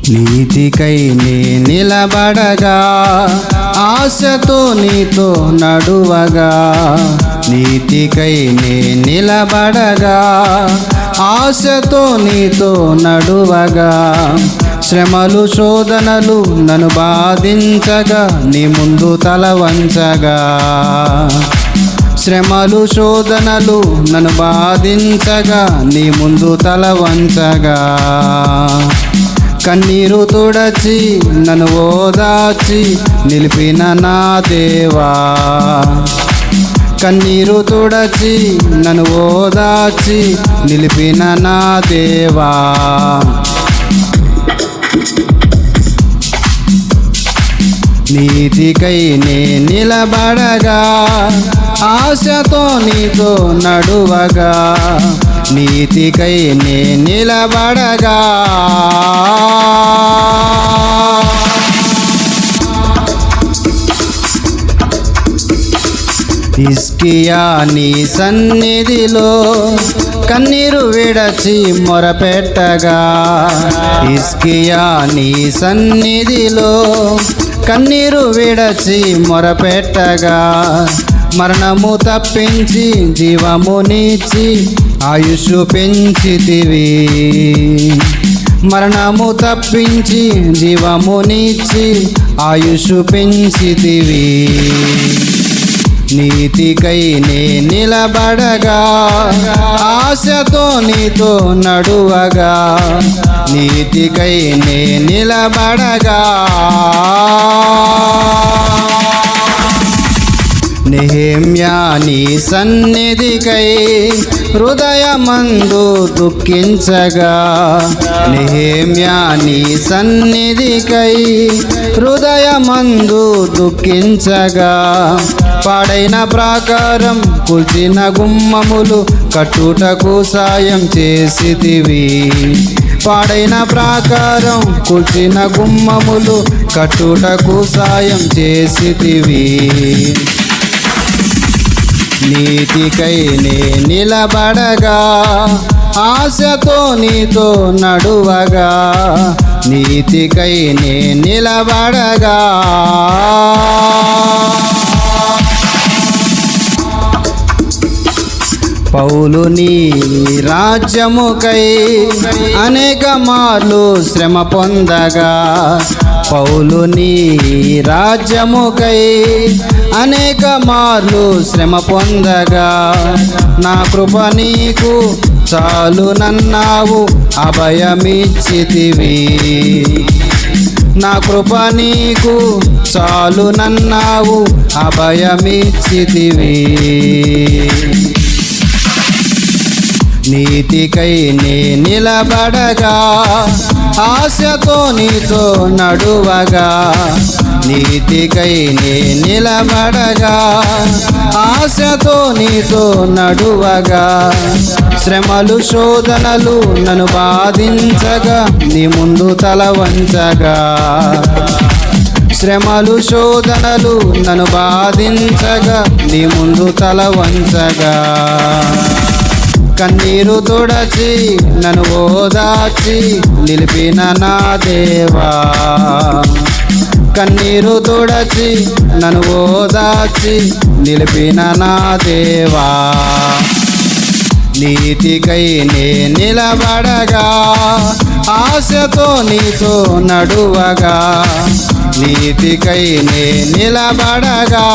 నీతికై నే నిలబడగా ఆశతో నీతో నడువగా నీతికై నే నిలబడగా ఆశతో నీతో నడువగా శ్రమలు శోధనలు నన్ను బాధించగా నీ ముందు తల వంచగా శ్రమలు శోధనలు నన్ను బాధించగా నీ ముందు తల వంచగా కన్నీరు తుడచి నన్ను ఓదార్చి నిలిపిన నా దేవా కన్నీరు తుడచి నన్ను ఓదార్చి నిలిపిన నా దేవా నీతికై నే నిలబడగా ఆశతో నీతో నడువగా నీతికై నే నిలబడగా హిజ్కియా నీ సన్నిధిలో కన్నీరు విడచి మొరపెట్టగా హిజ్కియా నీ సన్నిధిలో కన్నీరు విడచి మొరపెట్టగా మరణము తప్పించి జీవమునిచ్చి ఆయుష్ పెంచితివి మరణము తప్పించి జీవమునిచ్చి ఆయుష్ పెంచితివి నీతికై నే నిలబడగా ఆశతో నీతో నడువగా నీతికై నే నిలబడగా నెహెమ్యా నీ సన్నిధికై హృదయమందు దుఃఖించగా నెహెమ్యా నీ సన్నిధికై హృదయమందు దుఃఖించగా పాడైన ప్రాకారం కూల్చిన గుమ్మములు కట్టుటకు సాయం చేసితివి పాడైన ప్రాకారం కూల్చిన గుమ్మములు కట్టుటకు సాయం చేసితివి నీతికై నే నిలబడగా ఆశతో నీతో నడువగా నీతికై నే నిలబడగా పౌలు నీ రాజ్యముకై అనేక మార్లు శ్రమ పొందగా పౌలు నీ రాజ్యముకై అనేక మార్లు శ్రమ పొందగా నా కృప నీకు చాలు నన్నావు అభయమిచ్చితివి నా కృప నీకు చాలు నన్నావు అభయమిచ్చితివి నీతికై నే నిలబడగా ఆశతో నీతో నడువగా నీతికై నే నిలబడగా ఆశతో నీతో నడువగా శ్రమలు శోధనలు నన్ను బాధించగా నీ ముందు తల వంచగా శ్రమలు శోధనలు నన్ను బాధించగా నీ ముందు తల వంచగా కన్నీరు తుడచి నన్ను ఓదార్చి నిలిపిన నా దేవా కన్నీరు తుడచి నన్ను ఓదార్చి నిలిపిన నా దేవా నీతికై నే నిలబడగా ఆశతో నీతో నడువగా నీతికై నే నిలబడగా